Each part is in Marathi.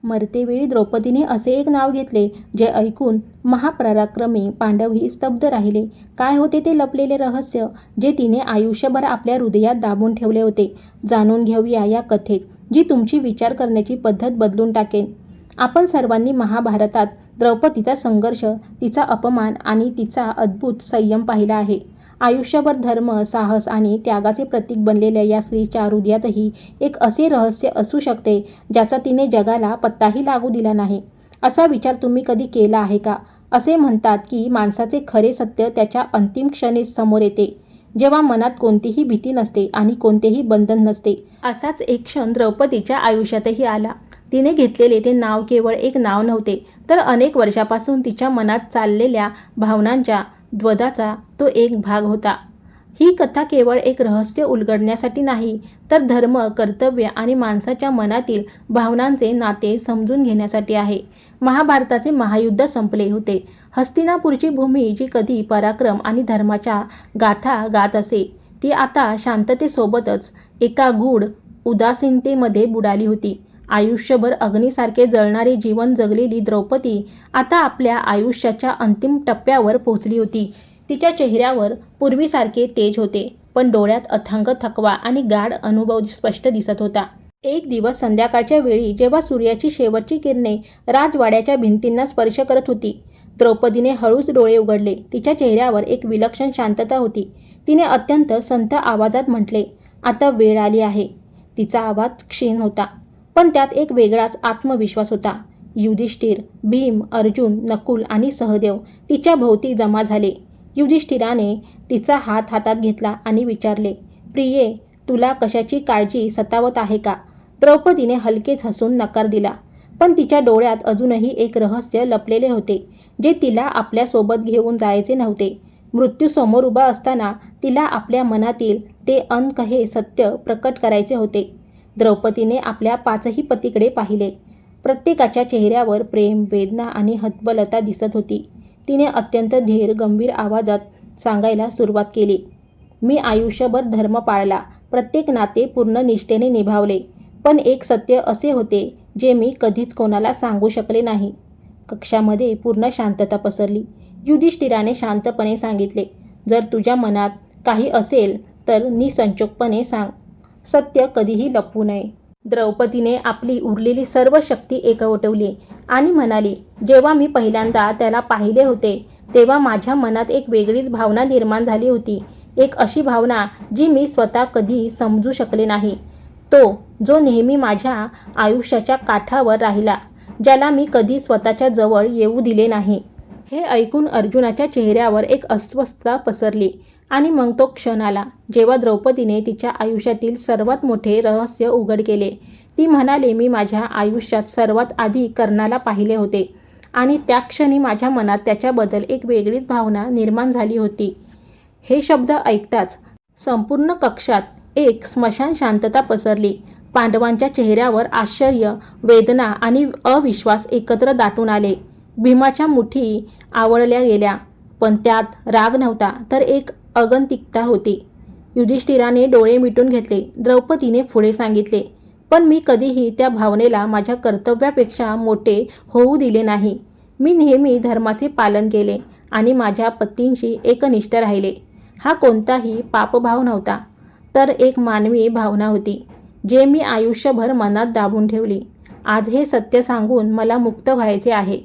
मरतेवेळी द्रौपदीने असे एक नाव घेतले जे ऐकून महापराक्रमी पांडवही स्तब्ध राहिले. काय होते ते लपलेले रहस्य जे तिने आयुष्यभर आपल्या हृदयात दाबून ठेवले होते? जाणून घेऊया या कथेत, जी तुमची विचार करण्याची पद्धत बदलून टाकेल. आपण सर्वांनी महाभारतात द्रौपदीचा संघर्ष, तिचा अपमान आणि तिचा अद्भुत संयम पाहिला आहे. आयुष्यभर धर्म, साहस आणि त्यागाचे प्रतीक बनलेल्या या स्त्रीच्या हृदयातही एक असे रहस्य असू शकते ज्याचा तिने जगाला पत्ताही लागू दिला नाही. असा विचार तुम्ही कधी केला आहे का? असे म्हणतात की माणसाचे खरे सत्य त्याच्या अंतिम क्षणी समोर येते, जेव्हा मनात कोणतीही भीती नसते आणि कोणतेही बंधन नसते. असाच एक क्षण द्रौपदीच्या आयुष्यातही आला. तिने घेतलेले ते नाव केवळ एक नाव नव्हते, तर अनेक वर्षापासून तिच्या मनात चाललेल्या भावनांच्या द्वंद्वाचा तो एक भाग होता. ही कथा केवळ एक रहस्य उलगडण्यासाठी नाही, तर धर्म, कर्तव्य आणि माणसाच्या मनातील भावनांचे नाते समजून घेण्यासाठी आहे. महाभारताचे महायुद्ध संपले होते. हस्तिनापूरची भूमी, जी कधी पराक्रम आणि धर्माच्या गाथा गात असे, ती आता शांततेसोबतच एका गूढ उदासीनतेमध्ये बुडाली होती. आयुष्यभर अग्नीसारखे जळणारे जीवन जगलेली द्रौपदी आता आपल्या आयुष्याच्या अंतिम टप्प्यावर पोहोचली होती. तिच्या चेहऱ्यावर पूर्वीसारखे तेज होते, पण डोळ्यात अथांग थकवा आणि गाढ अनुभव स्पष्ट दिसत होता. एक दिवस संध्याकाळच्या वेळी, जेव्हा सूर्याची शेवटची किरणे राजवाड्याच्या भिंतींना स्पर्श करत होती, द्रौपदीने हळूच डोळे उघडले. तिच्या चेहऱ्यावर एक विलक्षण शांतता होती. तिने अत्यंत संथ आवाजात म्हटले, "आता वेळ आली आहे." तिचा आवाज क्षीण होता, पण त्यात एक वेगळाच आत्मविश्वास होता. युधिष्ठिर, भीम, अर्जुन, नकुल आणि सहदेव तिच्या भोवती जमा झाले. युधिष्ठिराने तिचा हात हातात घेतला आणि विचारले, "प्रिये, तुला कशाची काळजी सतावत आहे का?" द्रौपदीने हलकेच हसून नकार दिला, पण तिच्या डोळ्यात अजूनही एक रहस्य लपलेले होते, जे तिला आपल्यासोबत घेऊन जायचे नव्हते. मृत्यूसमोर उभा असताना तिला आपल्या मनातील ते अनकहे सत्य प्रकट करायचे होते. द्रौपदीने आपल्या पाचही पतीकडे पाहिले. प्रत्येकाच्या चेहऱ्यावर प्रेम, वेदना आणि हतबलता दिसत होती. तिने अत्यंत धीर, गंभीर आवाजात सांगायला सुरुवात केली, "मी आयुष्यभर धर्म पाळला, प्रत्येक नाते पूर्ण निष्ठेने निभावले, पण एक सत्य असे होते जे मी कधीच कोणाला सांगू शकले नाही." कक्षामध्ये पूर्ण शांतता पसरली. युधिष्ठिराने शांतपणे सांगितले, "जर तुझ्या मनात काही असेल तर निसंकोचपणे सांग. सत्य कधीही लपवू नये." द्रौपदीने आपली उरलेली सर्व शक्ती एकवटली आणि म्हणाली, "जेव्हा मी पहिल्यांदा त्याला पाहिले होते, तेव्हा माझ्या मनात एक वेगळीच भावना निर्माण झाली होती. एक अशी भावना जी मी स्वतः कधी समजू शकले नाही. तो, जो नेहमी माझ्या आयुष्याच्या काठावर राहिला, ज्याला मी कधी स्वतःच्या जवळ येऊ दिले नाही." हे ऐकून अर्जुनाच्या चेहऱ्यावर एक अस्वस्थता पसरली. आणि मग तो क्षण आला, जेव्हा द्रौपदीने तिच्या आयुष्यातील सर्वात मोठे रहस्य उघड केले. ती म्हणाली, "मी माझ्या आयुष्यात सर्वात आधी कर्णाला पाहिले होते आणि त्या क्षणी माझ्या मनात त्याच्याबद्दल एक वेगळीच भावना निर्माण झाली होती." हे शब्द ऐकताच संपूर्ण कक्षात एक स्मशान शांतता पसरली. पांडवांच्या चेहऱ्यावर आश्चर्य, वेदना आणि अविश्वास एकत्र दाटून आले. भीमाच्या मुठी आवळल्या गेल्या, पण त्यात राग नव्हता, तर एक अगतिकता होती. युधिष्ठिराने डोळे मिटून घेतले. द्रौपदीने पुढे सांगितले, "पण मी कधीही त्या भावनेला माझ्या कर्तव्यापेक्षा मोठे होऊ दिले नाही. मी नेहमी धर्माचे पालन केले आणि माझ्या पतींशी एकनिष्ठ राहिले. हा कोणताही पापभाव नव्हता, तर एक मानवी भावना होती, जे मी आयुष्यभर मनात दाबून ठेवली. आज हे सत्य सांगून मला मुक्त व्हायचे आहे."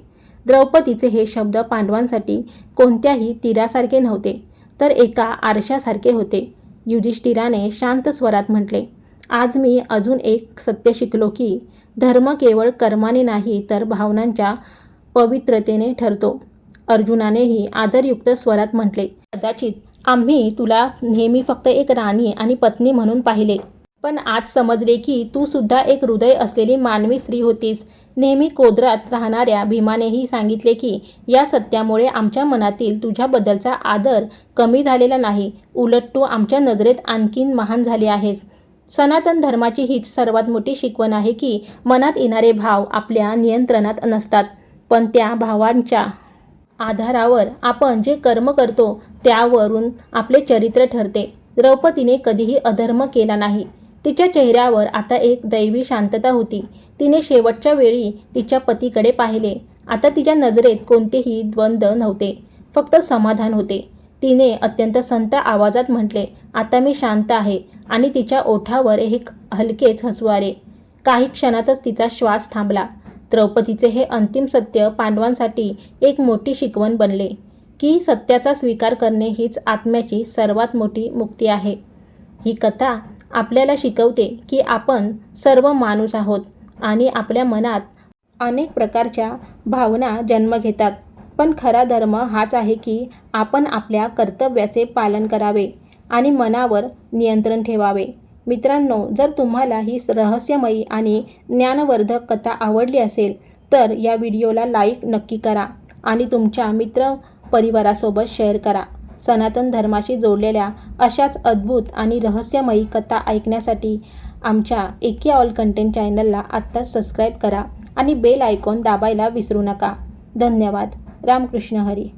द्रौपदीचे हे शब्द पांडवांसाठी कोणत्याही तीरासारखे नव्हते, तर एका आरशासारखे होते. युधिष्ठिराने शांत स्वरात म्हटले, "आज मी अजून एक सत्य शिकलो की धर्म केवळ कर्माने नाही, तर भावनांच्या पवित्रतेने ठरतो." अर्जुनानेही आदरयुक्त स्वरात म्हटले, "कदाचित आम्ही तुला नेहमी फक्त एक राणी आणि पत्नी म्हणून पाहिले, पण आज समजले की तू सुद्धा एक हृदय असलेली मानवी स्त्री होतीस." नेहमी कोदरात राहणाऱ्या भीमानेही सांगितले की या सत्यामुळे आमच्या मनातील तुझ्याबद्दलचा आदर कमी झालेला नाही, उलट तू आमच्या नजरेत आणखीन महान झाली आहेस. सनातन धर्माची हीच सर्वात मोठी शिकवण आहे की मनात येणारे भाव आपल्या नियंत्रणात नसतात, पण त्या भावांच्या आधारावर आपण जे कर्म करतो त्यावरून आपले चरित्र ठरते. द्रौपदीने कधीही अधर्म केला नाही. तिच्या चेहऱ्यावर आता एक दैवी शांतता होती. तिने शेवटच्या वेळी तिच्या पतीकडे पाहिले. आता तिच्या नजरेत कोणतेही द्वंद्व नव्हते, फक्त समाधान होते. तिने अत्यंत संत आवाजात म्हटले, "आता मी शांत आहे." आणि तिच्या ओठावर एक हलकेच हसू आले. काही क्षणातच तिचा श्वास थांबला. द्रौपदीचे हे अंतिम सत्य पांडवांसाठी एक मोठी शिकवण बनले, की सत्याचा स्वीकार करणे हीच आत्म्याची सर्वात मोठी मुक्ती आहे. ही कथा आपल्याला शिकवते की आपण सर्व माणूस आहोत आणि आपल्या मनात अनेक प्रकारच्या भावना जन्म घेतात. पण खरा धर्म हाच आहे की आपण आपल्या कर्तव्याचे पालन करावे आणि मनावर नियंत्रण ठेवावे. मित्रांनो, जर तुम्हाला ही रहस्यमयी आणि ज्ञानवर्धक कथा आवडली असेल तर या व्हिडिओला लाईक नक्की करा आणि तुमच्या मित्रपरिवारासोबत शेअर करा. सनातन धर्माशी जोडलेल्या अशाच अद्भुत आणि रहस्यमयी कथा ऐकण्यासाठी आमच्या एके ऑल कंटेंट चॅनलला आत्ताच सबस्क्राईब करा आणि बेल आयकॉन दाबायला विसरू नका. धन्यवाद. रामकृष्ण हरी.